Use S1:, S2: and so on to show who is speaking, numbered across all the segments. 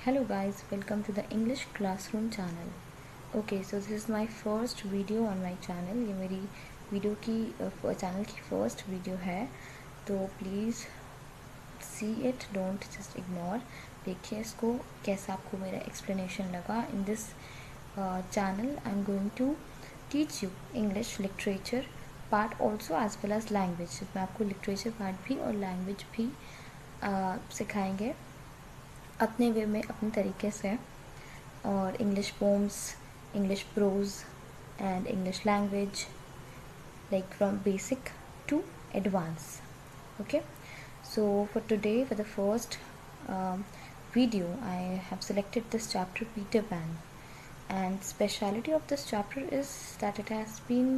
S1: Hello guys, welcome to the English Classroom channel. Okay, so this is my first video on my channel. ये मेरी video की channel की first video है, तो please see it, don't just ignore. देखिए इसको, कैसा आपको मेरा एक्सप्लेनेशन लगा. In this channel I am going to teach you English literature part also as well as language. इसमें आपको लिटरेचर पार्ट भी और लैंग्वेज भी सिखाएंगे अपने वे में, अपने तरीके से. और English poems, English pros and English language, like from basic to advance. Okay, so for today, for the first video, I have selected this chapter Peter Pan, and speciality of this chapter is that it has been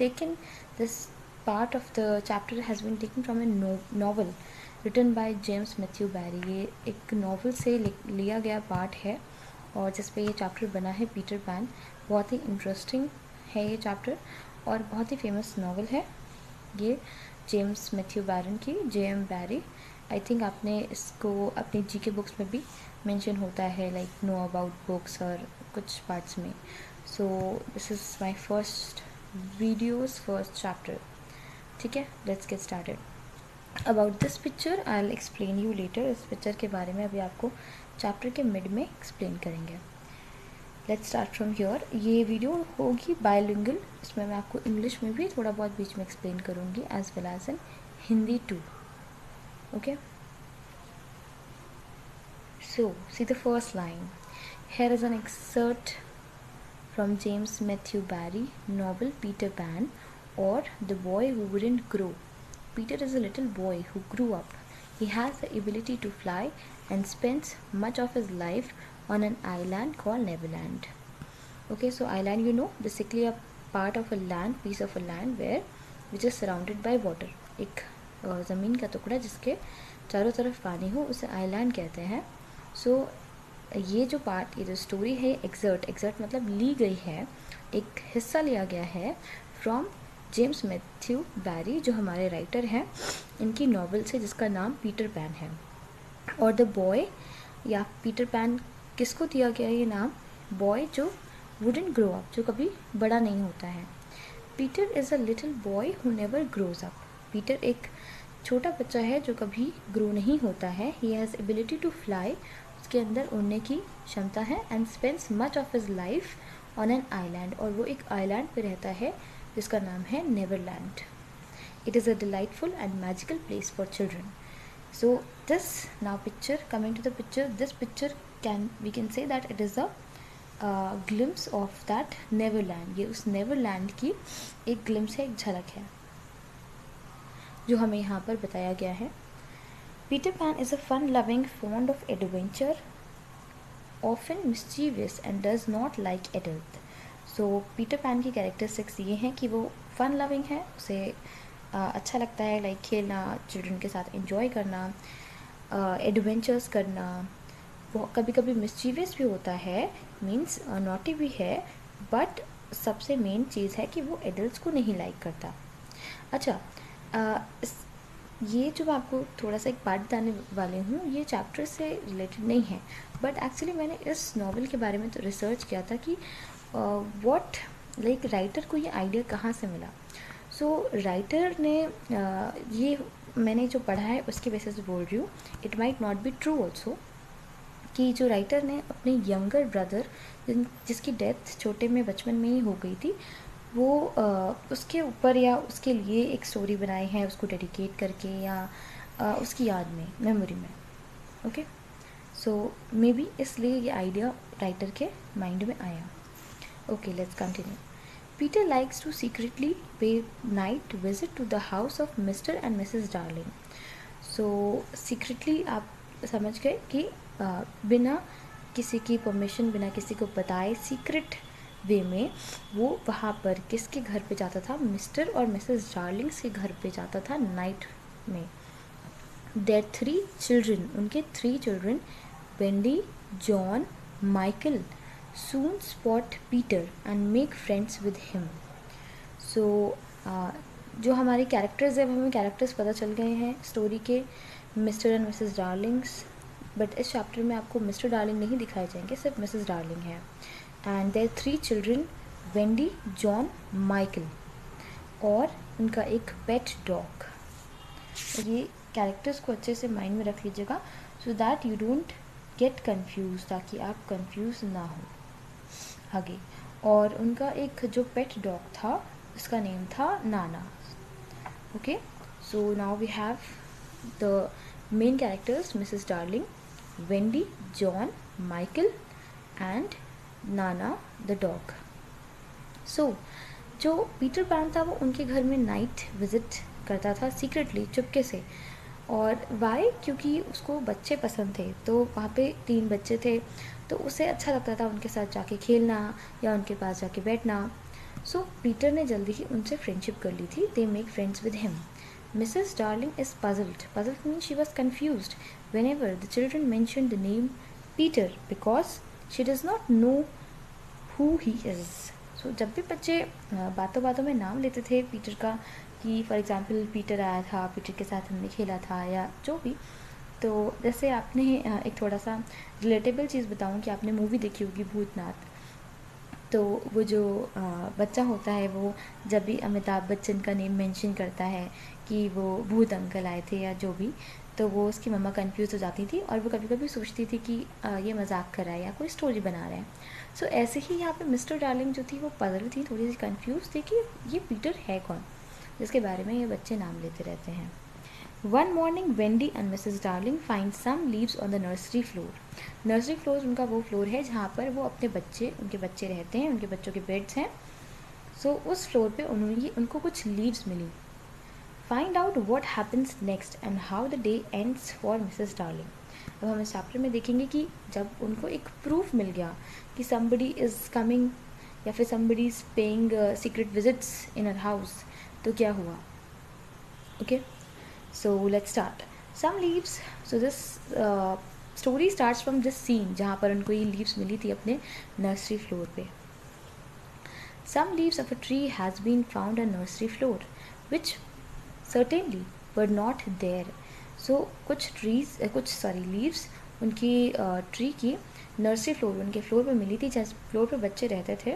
S1: taken, this part of the chapter has been taken from a novel written by James Matthew Barrie. ये एक novel से लिया गया part है और जिस पे ये चैप्टर बना है पीटर पैन. बहुत ही इंटरेस्टिंग है ये चैप्टर और बहुत ही फेमस नॉवल है ये जेम्स मैथ्यू बैरन की, J.M. बैरी. आई थिंक आपने इसको अपनी जीके बुक्स में भी मेंशन होता है, लाइक नो अबाउट बुक्स और कुछ पार्ट्स में. So this is my first videos, first chapter. ठीक है, let's get started. About this picture I will explain you later. इस पिक्चर के बारे में अभी आपको चैप्टर के मिड में एक्सप्लेन करेंगे. Let's start from here. ये वीडियो होगी बायलिंगुअल, इसमें मैं आपको इंग्लिश में भी थोड़ा बहुत बीच में एक्सप्लेन करूँगी as well as in Hindi too. Okay, so see the first line. Here is an excerpt from James Matthew Barrie novel Peter Pan, or The Boy Who Wouldn't Grow. Peter is a little boy who grew up. He has the ability to fly and spends much of his life on an island called Neverland. Okay, so island, you know, basically a part of a land, piece of a land where which is surrounded by water. एक ज़मीन का टुकड़ा जिसके चारों तरफ पानी हो, उसे आइलैंड कहते हैं. सो ये जो पार्ट, ये जो स्टोरी है, एक्सर्ट मतलब ली गई है, एक हिस्सा लिया गया है फ्रॉम जेम्स मैथ्यू बैरी, जो हमारे राइटर हैं, इनकी नॉवल से जिसका नाम पीटर पैन है. और द बॉय या पीटर पैन किसको दिया गया ये नाम? बॉय जो वुडंट ग्रो अप, जो कभी बड़ा नहीं होता है. Peter is a little boy who never grows up. Peter एक छोटा बच्चा है जो कभी ग्रो नहीं होता है. He has ability to fly, उसके अंदर उड़ने की क्षमता है. And spends much of his life on an island, और वो एक आइलैंड पे रहता है जिसका नाम है Neverland. It is a delightful and magical place for children. So this now picture, coming to the picture, this picture we can say that it is a glimpse of that Neverland. ये उस Neverland की एक glimpse है, एक झलक है जो हमें यहाँ पर बताया गया है. Peter Pan is a fun-loving, fond of adventure, often mischievous and does not like adult. So Peter Pan की कैरेक्टरिस्टिक्स ये हैं कि वो फन लविंग है, उसे अच्छा लगता है लाइक खेलना, चिल्ड्रन के साथ एंजॉय करना, एडवेंचर्स करना. वो कभी कभी मिस्चीवियस भी होता है, मीन्स नॉटी भी है, बट सबसे मेन चीज़ है कि वो एडल्ट्स को नहीं लाइक करता. अच्छा, ये जो मैं आपको थोड़ा सा एक पार्ट बताने वाली हूँ, ये चैप्टर से रिलेटेड नहीं है, बट एक्चुअली मैंने इस नॉवल के बारे में तो रिसर्च किया था कि व्हाट लाइक राइटर को ये आइडिया कहाँ से मिला. सो राइटर ने ये मैंने जो पढ़ा है उसके बेसिस पे बोल रही हूँ. It might not be true also, कि जो राइटर ने अपने यंगर ब्रदर जिसकी डेथ छोटे में बचपन में ही हो गई थी, वो उसके ऊपर या उसके लिए एक स्टोरी बनाई है, उसको डेडिकेट करके या उसकी याद में, मेमोरी में. ओके, सो मे बी इसलिए ये आइडिया राइटर के माइंड में आया. Okay, let's continue. Peter likes to secretly pay night visit to the house of Mr. and Mrs. Darling. So secretly आप समझ गए कि बिना किसी की परमिशन, बिना किसी को बताए, सीक्रेट वे में वो वहाँ पर किसके घर पे जाता था? मिस्टर और मिसेस डार्लिंग्स के घर पे जाता था नाइट में. Their 3 children, उनके 3 children, Wendy, John, Michael, soon spot Peter and make friends with him. So जो हमारे कैरेक्टर्स है, हमें कैरेक्टर्स पता चल गए हैं स्टोरी के. Mr and Mrs Darlings, but इस चैप्टर में आपको मिस्टर डार्लिंग नहीं दिखाए जाएंगे, सिर्फ मिसेस डार्लिंग है। And their 3 children, Wendy, John, Michael, और उनका एक पेट डॉग। ये कैरेक्टर्स को अच्छे से माइंड में रख लीजिएगा so that you don't get confuse, ताकि आप कंफ्यूज ना हो आगे। और उनका एक जो पेट डॉग था उसका नेम था Nana. Okay, so now we have the main characters, Mrs Darling, Wendy, John, Michael and Nana the dog. So जो पीटर पैन था वो उनके घर में नाइट विजिट करता था सीक्रेटली, चुपके से। और वाई, क्योंकि उसको बच्चे पसंद थे, तो वहाँ पे 3 बच्चे थे, तो उसे अच्छा लगता था उनके साथ जाके खेलना या उनके पास जाके बैठना। सो पीटर ने जल्दी ही उनसे फ्रेंडशिप कर ली थी। They make friends with him. Mrs darling is puzzled means she was confused whenever the children mentioned the name Peter because she does not know who he is. So जब भी बच्चे बातों बातों में नाम लेते थे पीटर का, कि फॉर एग्ज़ाम्पल पीटर आया था, पीटर के साथ हमने खेला था या जो भी, तो जैसे आपने एक थोड़ा सा रिलेटेबल चीज़ बताऊं कि आपने मूवी देखी होगी भूतनाथ। तो वो जो बच्चा होता है वो जब भी अमिताभ बच्चन का नेम मेंशन करता है कि वो भूत अंकल आए थे या जो भी, तो वो उसकी मम्मा कंफ्यूज हो जाती थी और वो कभी कभी सोचती थी कि ये मजाक कर रहा है या कोई स्टोरी बना रहा है। सो ऐसे ही यहाँ पे मिस्टर डार्लिंग जो थी वो पजल थी, थोड़ी सी कंफ्यूज थी कि ये पीटर है कौन, जिसके बारे में ये बच्चे नाम लेते रहते हैं। One morning, Wendy and Mrs. Darling find some leaves on the nursery floor. Nursery floor उनका वो फ्लोर है जहाँ पर वो अपने बच्चे, उनके बच्चे रहते हैं, उनके बच्चों के बेड्स हैं। सो उस फ्लोर पे उनको कुछ लीव्स मिली। Find out what happens next and how the day ends for Mrs Darling. अब हम इस चैप्टर में देखेंगे कि जब उनको एक प्रूफ मिल गया कि somebody is coming या फिर somebody is paying secret visits in her house, तो क्या हुआ। Okay, so let's start. Some leaves, so this story starts from this scene जहाँ पर उनको ये leaves मिली थी अपने nursery floor पे। Some leaves of a tree has been found on nursery floor, which certainly were not there. So कुछ leaves उनकी tree की नर्सरी फ्लोर, उनके फ्लोर पे मिली थी, जिस फ्लोर पे बच्चे रहते थे,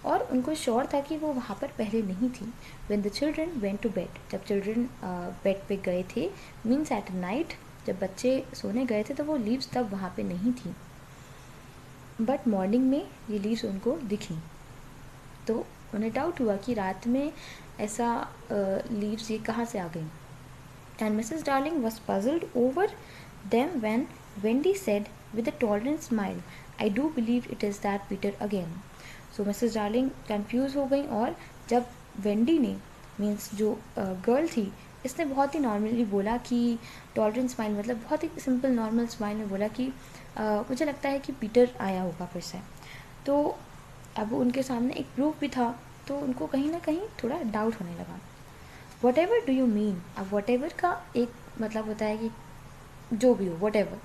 S1: और उनको श्योर था कि वो वहाँ पर पहले नहीं थी। When the children went to bed, जब चिल्ड्रन बेड पे गए थे, मीन्स एट नाइट, जब बच्चे सोने गए थे तो वो लीव्स तब वहाँ पे नहीं थी, बट मॉर्निंग में ये लीव्स उनको दिखी। तो उन्हें डाउट हुआ कि रात में ऐसा लीव्स ये कहाँ से आ गई। And Mrs darling was puzzled over them when Wendy said with a tolerant smile, I do believe it is that Peter again. So Mrs darling confuse हो गई, और जब वेंडी ने, मीन्स जो गर्ल थी, इसने बहुत ही नॉर्मली बोला कि टॉलरेंट स्माइल मतलब बहुत ही सिंपल नॉर्मल स्माइल में बोला कि मुझे लगता है कि पीटर आया होगा फिर से। तो अब उनके सामने एक प्रूफ भी था, तो उनको कहीं ना कहीं थोड़ा डाउट होने लगा। What ever do you mean. अब वट एवर का एक मतलब होता है कि जो भी हो, वट एवर,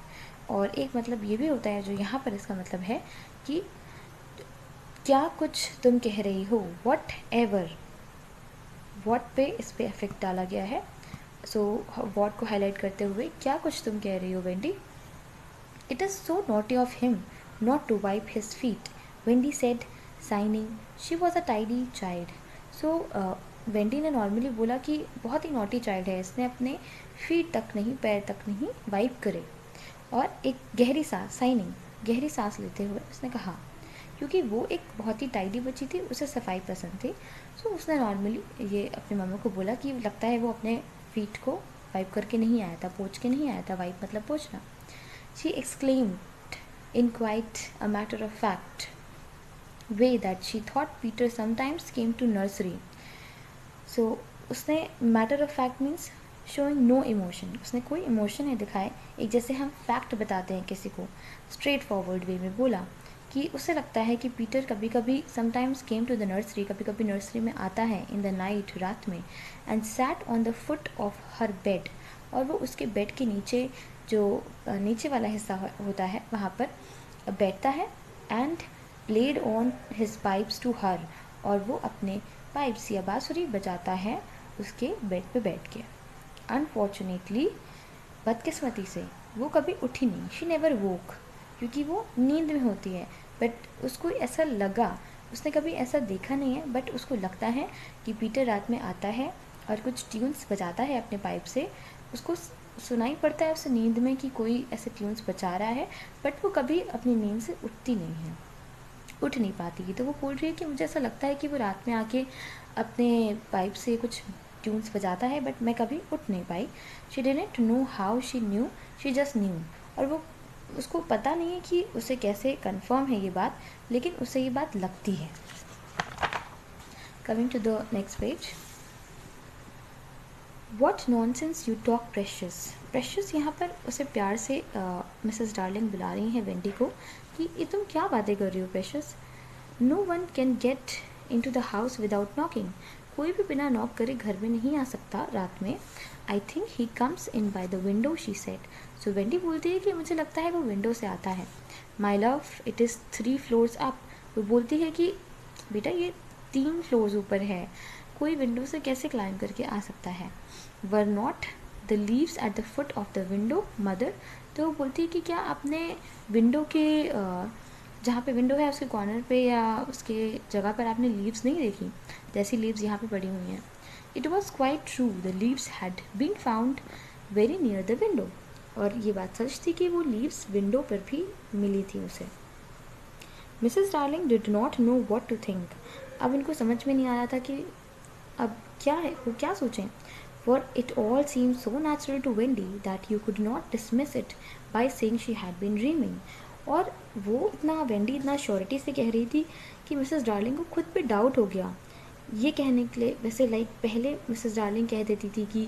S1: और एक मतलब ये भी होता है जो यहाँ पर इसका मतलब है कि क्या कुछ तुम कह रही हो। वट एवर, वॉट पे इस पे इफेक्ट डाला गया है, सो वॉट को हाईलाइट करते हुए क्या कुछ तुम कह रही हो Wendy. It is so naughty of him not to wipe his feet, Wendy said sighing she was a tidy child. So Wendy ने नॉर्मली बोला कि बहुत ही नॉटी चाइल्ड है, इसने अपने फीट तक नहीं, पैर तक नहीं वाइप करे। और एक गहरी सांस, साइनिंग, गहरी सांस लेते हुए उसने कहा, क्योंकि वो एक बहुत ही टाइडी बच्ची थी, उसे सफाई पसंद थी। सो उसने नॉर्मली ये अपनी मम्मा को बोला कि लगता है वो अपने फीट को वाइप करके नहीं आया था, पोंछ के नहीं आया था, वाइप मतलब पोंछना। She exclaimed in quite a matter of fact way that she thought Peter sometimes came to nursery. So उसने matter of fact means showing no emotion, उसने कोई इमोशन नहीं दिखाए, एक जैसे हम फैक्ट बताते हैं किसी को, स्ट्रेट फॉरवर्ड वे में बोला कि उसे लगता है कि पीटर कभी कभी sometimes came to the nursery, कभी कभी नर्सरी में आता है, इन द नाइट, रात में, and sat on the foot of her bed, और वो उसके बेड के नीचे, जो नीचे वाला हिस्सा होता है वहाँ पर बैठता है, and played on his pipes to her, और वो अपने पाइप्स या बांसुरी बजाता है उसके बेड पे बैठ के। अनफॉर्चुनेटली बदकिस्मती से वो कभी उठी नहीं, शी नेवर वोक, क्योंकि वो नींद में होती है। बट उसको ऐसा लगा, उसने कभी ऐसा देखा नहीं है, बट उसको लगता है कि पीटर रात में आता है और कुछ ट्यून्स बजाता है अपने पाइप से। उसको सुनाई पड़ता है उसे नींद में कि कोई ऐसे ट्यून्स बजा रहा है, बट वो कभी अपनी नींद से उठती नहीं है, उठ नहीं पाती है। तो वो बोल रही है कि मुझे ऐसा लगता है कि वो रात में आके अपने पाइप से कुछ ट्यून्स बजाता है, बट मैं कभी उठ नहीं पाई। She didn't know how she knew, she just knew. और वो उसको पता नहीं है कि उसे कैसे कंफर्म है ये बात, लेकिन उसे ये बात लगती है। Coming to the next page. What nonsense you talk precious. Precious यहाँ पर उसे प्यार से मिसेस डार्लिंग बुला रही हैं वेंडी को कि ये तुम क्या बातें कर रही हो precious. No one can get into the house without knocking. कोई भी बिना नॉक करे घर में नहीं आ सकता रात में। I think he comes in by the window, she said. So Wendy बोलती है कि मुझे लगता है वो विंडो से आता है। My love, it is 3 floors up. वो बोलती है कि बेटा ये 3 floors ऊपर है, कोई विंडो से कैसे क्लाइंब करके आ सकता है। Were not the leaves at the foot of the window mother. तो वो बोलती है कि क्या आपने विंडो के जहाँ पे विंडो है उसके कॉर्नर पे या उसके जगह पर आपने लीव्स नहीं देखी, जैसी लीव्स यहाँ पे पड़ी हुई हैं। It was quite true, the leaves had been found very near the window. और ये बात सच थी कि वो लीव्स विंडो पर भी मिली थी उसे। Mrs Darling did not know what to think. अब उनको समझ में नहीं आ रहा था कि अब क्या है, वो क्या सोचें। For it all seemed so natural to Wendy that you could not dismiss it by saying she had been dreaming. और वो वेंडी इतना श्योरिटी से कह रही थी कि मिसेस डार्लिंग को खुद पे डाउट हो गया ये कहने के लिए। वैसे लाइक पहले मिसेस डार्लिंग कह देती थी कि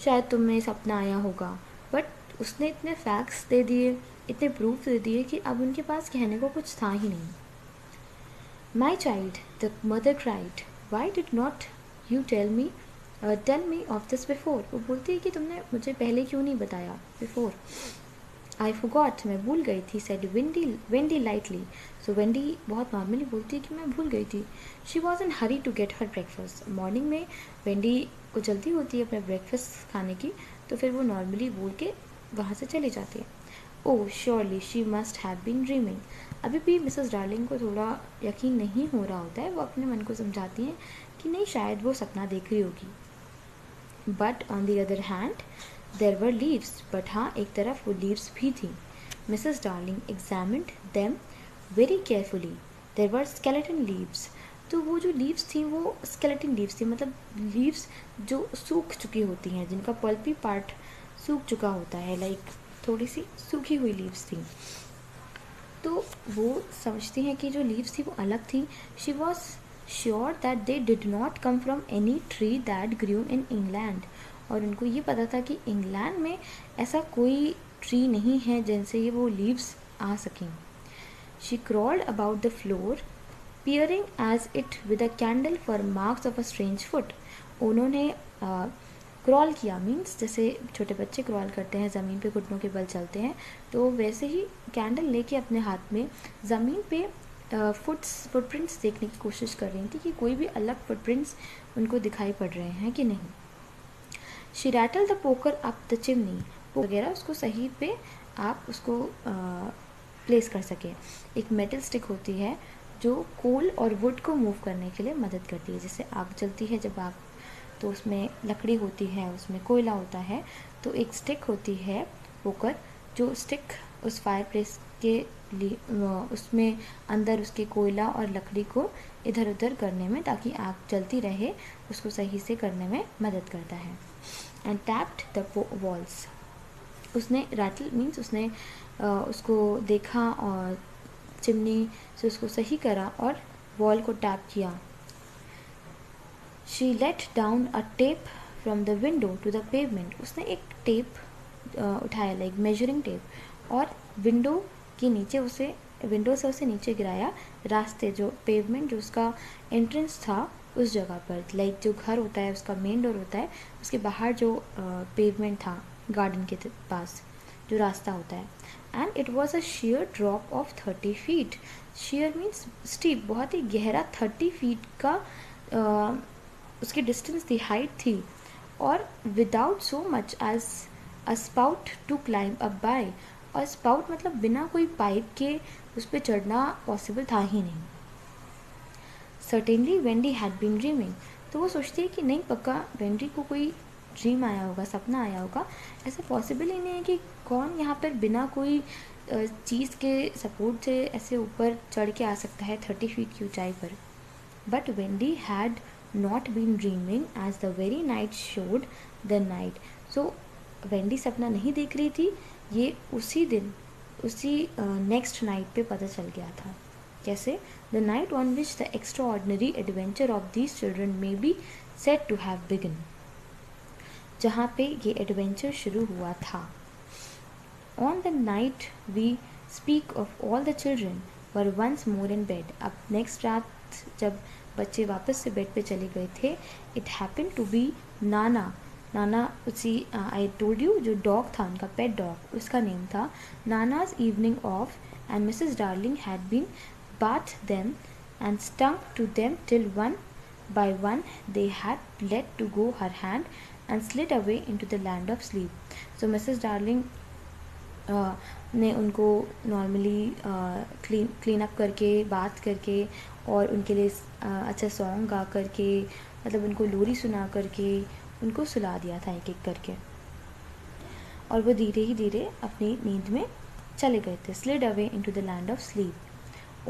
S1: शायद तुम्हें सपना आया होगा, बट उसने इतने फैक्ट्स दे दिए, इतने प्रूफ दे दिए कि अब उनके पास कहने को कुछ था ही नहीं। My child, the mother cried, why did not you tell me of this before. वो बोलती है कि तुमने मुझे पहले क्यों नहीं बताया, बिफोर। आई फॉरगॉट, मैं भूल गई थी, said Wendy lightly. So Wendy बहुत नॉर्मली बोलती है कि मैं भूल गई थी। She was in hurry to get her breakfast. Morning में वेंडी को जल्दी होती है अपना ब्रेकफास्ट खाने की, तो फिर वो नॉर्मली बोल के वहाँ से चली जाती है। Oh surely she must have been dreaming. अभी भी मिसेस डार्लिंग को थोड़ा यकीन नहीं हो रहा होता है, वो अपने मन को समझाती हैं कि नहीं शायद वो सपना देख रही होगी। But on the other hand there were leaves. But हाँ, एक तरफ वो लीव्स भी थी। Mrs Darling examined them very carefully. There were skeleton leaves. तो वो जो लीव्स थी वो स्केलेटन लीव्स थी, मतलब लीव्स जो सूख चुकी होती हैं, जिनका पल्पी पार्ट सूख चुका होता है, लाइक थोड़ी सी सूखी हुई लीव्स थी। तो वो समझती हैं कि जो लीव्स थी वो अलग थी। She was sure that they did not come from any tree that grew in England. और उनको ये पता था कि इंग्लैंड में ऐसा कोई ट्री नहीं है जिनसे ये वो लीव्स आ सकें। She crawled about the floor peering as it with a candle for marks of a strange foot. उन्होंने क्रॉल किया, मीन्स जैसे छोटे बच्चे क्रॉल करते हैं, ज़मीन पे घुटनों के बल चलते हैं, तो वैसे ही कैंडल लेके अपने हाथ में ज़मीन पे फुटप्रिंट्स देखने की कोशिश कर रही थी कि कोई भी अलग फुटप्रिंट्स उनको दिखाई पड़ रहे हैं कि नहीं। She rattle the poker up the chimney वगैरह उसको सही पे आप उसको प्लेस कर सकें। एक मेटल स्टिक होती है जो कोल और वुड को मूव करने के लिए मदद करती है। जैसे आग जलती है, जब आग तो उसमें लकड़ी होती है, उसमें कोयला होता है, तो एक स्टिक होती है पोकर, जो स्टिक उस फायर प्लेस के लिए उसमें अंदर उसके कोयला और लकड़ी को इधर उधर करने में, ताकि आग जलती रहे, उसको सही से करने में मदद करता है। And tapped the walls. उसने रैटल मीन्स उसने उसको देखा और चिमनी से उसको सही करा और वॉल को टैप किया। She let down a tape from the window to the pavement. उसने एक टेप उठाया, लाइक मेजरिंग टेप, और विंडो के नीचे उसे, विंडो से उसे नीचे गिराया, रास्ते जो पेवमेंट जो उसका एंट्रेंस था उस जगह पर, लाइक जो घर होता है उसका मेन डोर होता है, उसके बाहर जो पेवमेंट था गार्डन के पास जो रास्ता होता है। And it was a share drop of 30 feet। Share means steep, बहुत ही गहरा 30 feet का उसकी डिस्टेंस थी, हाइट थी। और without so much as a spout to climb up by, और स्पाउट मतलब बिना कोई पाइप के उस पर चढ़ना पॉसिबल था ही नहीं। Certainly Wendy had been dreaming, तो वो सोचती है कि नहीं, पक्का वेंडी को कोई ड्रीम आया होगा, सपना आया होगा। ऐसा पॉसिबल ही नहीं है कि कौन यहाँ पर बिना कोई चीज़ के सपोर्ट से ऐसे ऊपर चढ़ के आ सकता है 30 फीट की ऊंचाई पर। But Wendy had not been dreaming as the very night showed the night. So Wendy सपना नहीं देख रही थी, ये उसी दिन उसी नेक्स्ट नाइट पे पता चल गया था। कैसे? The night on which the extraordinary adventure of these children may be said to have begun, जहाँ पे ये एडवेंचर शुरू हुआ था। On the night we speak of all the children were once more in bed. अब next रात जब बच्चे वापस से बेड पे चले गए थे, it happen to be Nana. Nana उसी आई टोल्ड यू जो डॉग था उनका पेट डॉग, उसका नेम था Nana's evening off, and Mrs Darling had been bathed them and stung to them till one by one they had let to go her hand and slid away into the land of sleep. So Mrs. Darling ने उनको normally clean up करके, बात करके, और उनके लिए अच्छा song गा करके, मतलब उनको लोरी सुना करके उनको सुला दिया था एक एक करके, और वो धीरे ही धीरे अपनी नींद में चले गए थे। Slid away into the land of sleep.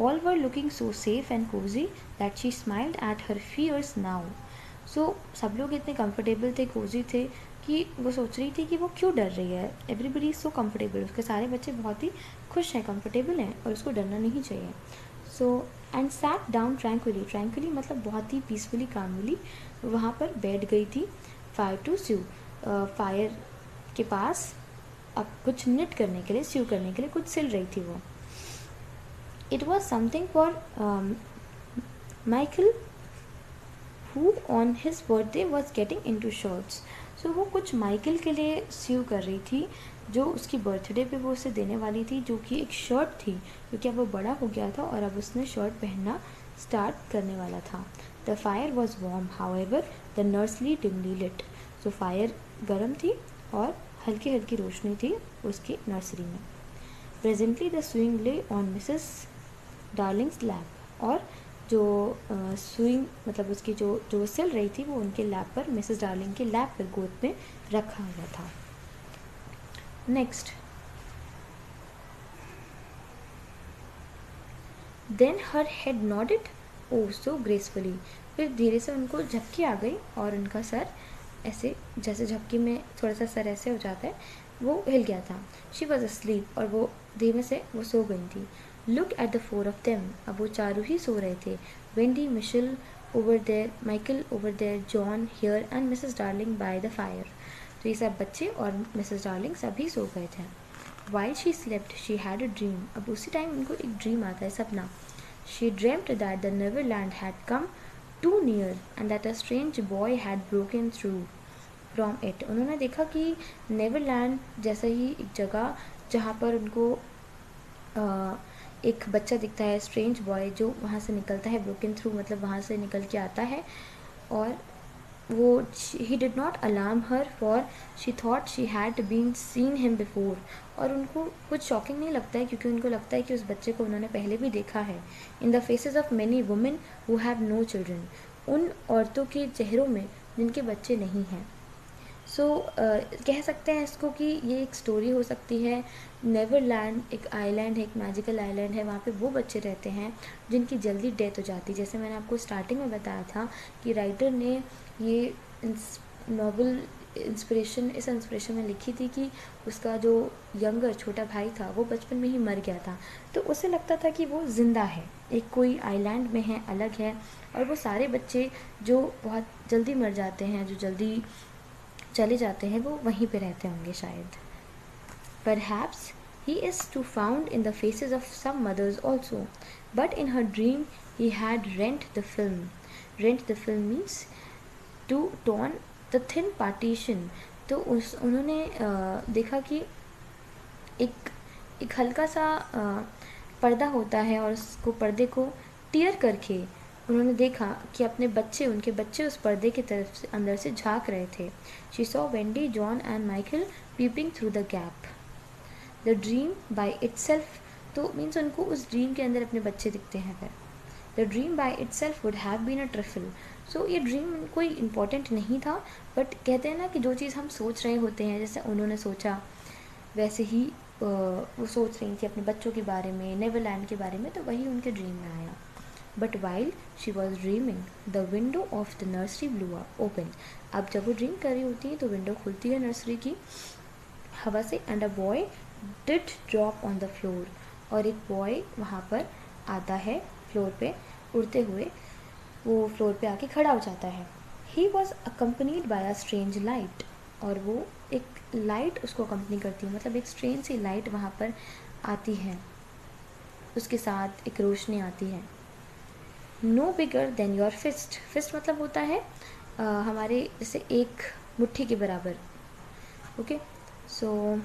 S1: All were looking so safe and cozy that she smiled at her fears now. So सब लोग इतने कंफर्टेबल थे, कोजी थे, कि वो सोच रही थी कि वो क्यों डर रही है। एवरीबडी इज सो कंफर्टेबल, उसके सारे बच्चे बहुत ही खुश हैं, कंफर्टेबल हैं, और उसको डरना नहीं चाहिए। सो एंड सैट डाउन ट्रैंक्विली, ट्रैंक्विली मतलब बहुत ही पीसफुली, कामली वहाँ पर बैठ गई थी। फायर टू स्यू, फायर के पास अब कुछ निट करने के लिए, स्यू करने के लिए कुछ सिल रही थी वो। It was something for Michael, who on his birthday was getting into shirts. So वो कुछ माइकल के लिए स्यू कर रही थी, जो उसकी बर्थडे पे वो उसे देने वाली थी, जो कि एक शर्ट थी, क्योंकि अब वो बड़ा हो गया था और अब उसने शर्ट पहनना स्टार्ट करने वाला था। The fire was warm, however, the nursery dimly lit. So fire गर्म थी और हल्की हल्की रोशनी थी उसकी नर्सरी में। Presently the sewing lay on Mrs. Darling's lap, और जो स्विंग मतलब उसकी जो जो सिल रही थी वो उनके लैप पर, मिसेस डार्लिंग के लैप पर गोद में रखा हुआ था। Next, then her head nodded oh so gracefully, फिर धीरे से उनको झपकी आ गई और उनका सर ऐसे, जैसे झपकी में थोड़ा सा सर ऐसे हो जाता है, वो हिल गया था। शी वॉज अस्लीप, और वो धीमे से वो सो गई थी। Look at the four of them, अब वो चारों ही सो रहे थे। Wendy, Michelle over there, Michael over there, John here and Mrs Darling by the fire. तो ये सब बच्चे और मिसेस डार्लिंग सभी सो गए थे। While she slept she had a dream, अब उसी टाइम उनको एक ड्रीम आता है, सपना। She dreamed that the Neverland had come too near and that a strange boy had broken through from it. उन्होंने देखा कि नेवरलैंड जैसा ही एक जगह जहाँ पर उनको एक बच्चा दिखता है, स्ट्रेंज बॉय, जो वहाँ से निकलता है, ब्रोकन थ्रू मतलब वहाँ से निकल के आता है, और वो he did not alarm her for she thought she had been seen him before. और उनको कुछ शॉकिंग नहीं लगता है, क्योंकि उनको लगता है कि उस बच्चे को उन्होंने पहले भी देखा है। In the faces of many women who have no children, उन औरतों के चेहरों में जिनके बच्चे नहीं हैं। सो कह सकते हैं इसको कि ये एक स्टोरी हो सकती है। नेवरलैंड एक आइलैंड है, एक मैजिकल आइलैंड है, वहाँ पे वो बच्चे रहते हैं जिनकी जल्दी डेथ हो जाती है। जैसे मैंने आपको स्टार्टिंग में बताया था कि राइटर ने ये नॉवल इस इंस्पिरेशन में लिखी थी कि उसका जो यंगर छोटा भाई था वो बचपन में ही मर गया था, तो उसे लगता था कि वो ज़िंदा है, एक कोई आइलैंड में है, अलग है, और वो सारे बच्चे जो बहुत जल्दी मर जाते हैं, जो जल्दी चले जाते हैं, वो वहीं पे रहते होंगे शायद। Perhaps he is to found in the faces of some mothers also, but in her dream he had rent the film. Rent the film means to torn the thin partition. तो उन्होंने देखा कि एक हल्का सा पर्दा होता है, और उसको पर्दे को टीयर करके उन्होंने देखा कि उनके बच्चे उस पर्दे की तरफ से अंदर से झांक रहे थे. She saw Wendy, John and Michael peeping through the gap. The dream by itself, तो मीन्स उनको उस ड्रीम के अंदर अपने बच्चे दिखते हैं फिर. The dream by itself would have been a trifle. So ये ड्रीम कोई इम्पोर्टेंट नहीं था, बट कहते हैं ना कि जो चीज़ हम सोच रहे होते हैं, जैसे उन्होंने सोचा वैसे ही वो सोच रही थी अपने बच्चों के बारे में, नेवरलैंड के बारे में, तो वही उनके ड्रीम में आया. But while she was dreaming the window of the nursery blue open. अब जब वो ड्रीम कर रही होती है तो विंडो खुलती है नर्सरी की हवा से, and a boy did drop on the floor. और एक बॉय वहाँ पर आता है फ्लोर पे उड़ते हुए, वो फ्लोर पे आके खड़ा हो जाता है. He was accompanied by a strange light. और वो एक लाइट उसको अकम्पनी करती है, मतलब एक स्ट्रेंज सी लाइट वहाँ पर आती है, उसके साथ एक रोशनी आती है. No bigger than your fist. Fist मतलब होता है हमारे जैसे एक मुट्ठी के बराबर. ओके, सो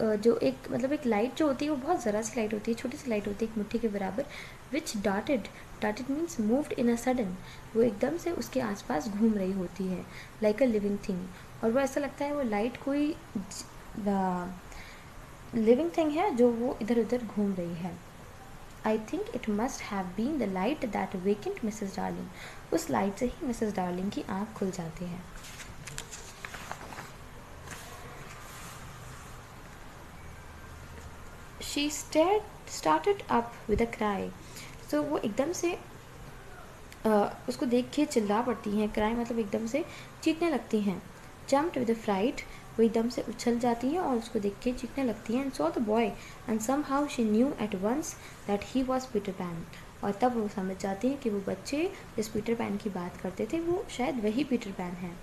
S1: जो एक मतलब एक लाइट जो होती है वो बहुत ज़रा सी लाइट होती है, छोटी सी लाइट होती है एक मुट्ठी के बराबर. Which darted means moved in a sudden. वो एकदम से उसके आसपास घूम रही होती है, लाइक अ लिविंग थिंग. और वो ऐसा लगता है वो लाइट कोई लिविंग थिंग है जो वो इधर उधर घूम रही है. I think it must have been the light that wakened Mrs Darling. उस लाइट से ही मिसेस डार्लिंग की आँख खुल जाती है. She started up with a cry. So वो एकदम से उसको देख के चिल्ला पड़ती हैं. क्राई मतलब एकदम से चीखने लगती हैं. Jumped with a fright. वो एकदम से उछल जाती हैं और उसको देख के चीखने लगती हैं. And saw the boy and somehow she knew at once that he was Peter Pan. और तब वो समझ जाती हैं कि वो बच्चे जिस पीटर पैन की बात करते थे वो शायद वही पीटर पैन हैं.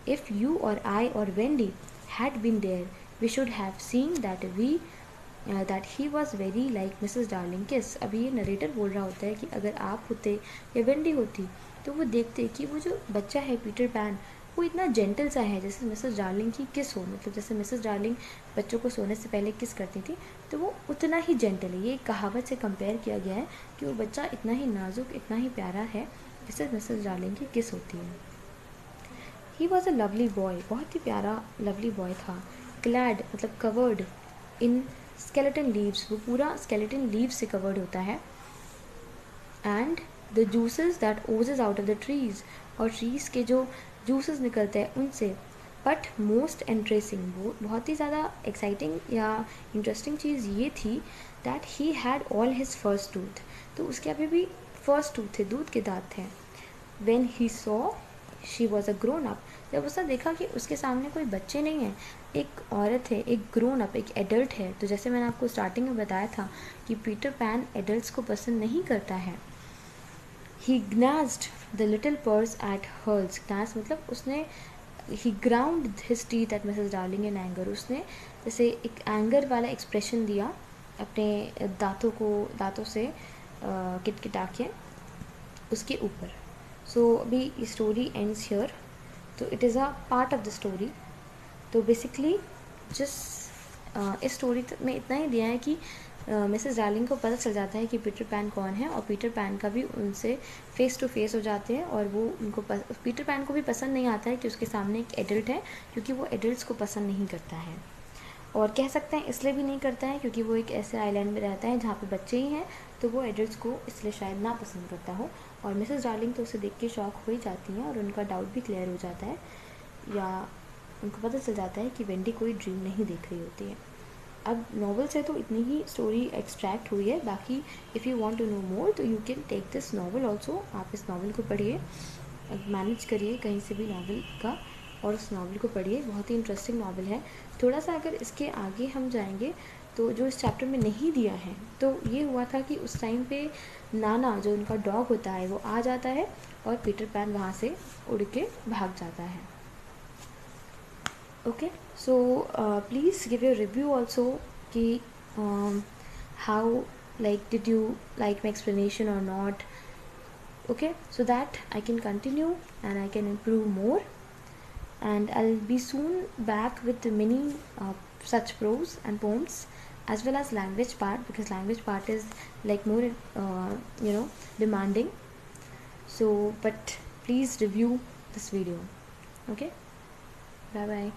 S1: If you or I or Wendy had been there we should have seen that he was very like Mrs Darling kiss. अभी ये नरेटर बोल रहा होता है कि अगर आप होते या वेंडी होती तो वो देखते कि वो जो बच्चा है पीटर पैन वो इतना जेंटल सा है जैसे मिसेस डार्लिंग की किस हो. मतलब जैसे मिसेस डार्लिंग बच्चों को सोने से पहले किस करती थी तो वो उतना ही जेंटल है. ये एक कहावत से कंपेयर किया गया है कि वो बच्चा इतना ही नाजुक इतना ही प्यारा है जैसे मिसेस डार्लिंग की किस होती है. He was a lovely boy. बहुत ही प्यारा लवली बॉय था. क्लैड मतलब कवर्ड इन स्केलेटन लीव्स. वो पूरा स्केलेटन लीव्स से कवर्ड होता है. And the juices that oozes out of the trees. और ट्रीज के जो जूसेस निकलते हैं उनसे. बट मोस्ट इंटरेस्टिंग, वो बहुत ही ज़्यादा एक्साइटिंग या इंटरेस्टिंग चीज़ ये थी that he had all his first tooth. तो उसके अभी भी फर्स्ट टूथ थे, दूध के दांत थे. When he saw she was a grown up. जब उसने देखा कि उसके सामने कोई बच्चे नहीं हैं, एक औरत है, एक ग्रोन अप, एक एडल्ट है. तो जैसे मैंने आपको स्टार्टिंग में बताया था कि पीटर पैन एडल्ट्स को पसंद नहीं करता है. He gnashed the little pearls at her. Gnash मतलब उसने he ground his teeth at Mrs Darling in anger. उसने जैसे एक एंगर वाला एक्सप्रेशन दिया अपने दांतों से किटकिटा के उसके ऊपर. सो अभी स्टोरी एंड्स हियर. तो it is a part of the story. तो बेसिकली इस स्टोरी में इतना ही दिया है कि मिसेस डार्लिंग को पता चल जाता है कि पीटर पैन कौन है और पीटर पैन का भी उनसे फेस टू फेस हो जाते हैं. और वो उनको पीटर पैन को भी पसंद नहीं आता है कि उसके सामने एक एडल्ट है, क्योंकि वो एडल्ट्स को पसंद नहीं करता है. और कह सकते हैं इसलिए भी नहीं करता है क्योंकि वो एक ऐसे आइलैंड में रहता है जहाँ पे बच्चे ही हैं, तो वो एडल्ट्स को इसलिए शायद ना पसंद करता हो. और मिसेस डार्लिंग तो उसे देख के शॉक हो ही जाती हैं और उनका डाउट भी क्लियर हो जाता है, या उनको पता चल जाता है कि वेंडी कोई ड्रीम नहीं देख रही होती है. अब नॉवल से तो इतनी ही स्टोरी एक्सट्रैक्ट हुई है. बाकी if you want to know more तो you can take this novel also. आप इस नॉवल को पढ़िए, मैनेज करिए कहीं से भी नॉवल का और उस नॉवल को पढ़िए. बहुत ही इंटरेस्टिंग नॉवल है. थोड़ा सा अगर इसके आगे हम जाएंगे तो जो इस चैप्टर में नहीं दिया है, तो ये हुआ था कि उस टाइम पे नाना जो उनका डॉग होता है वो आ जाता है और पीटर पैन वहाँ से उड़ के भाग जाता है. Okay, so please give your review also ki how, like, did you like my explanation or not. Okay, so that I can continue and I can improve more, and I'll be soon back with many such prose and poems as well as language part, because language part is like more demanding. So but please review this video. Okay, bye bye.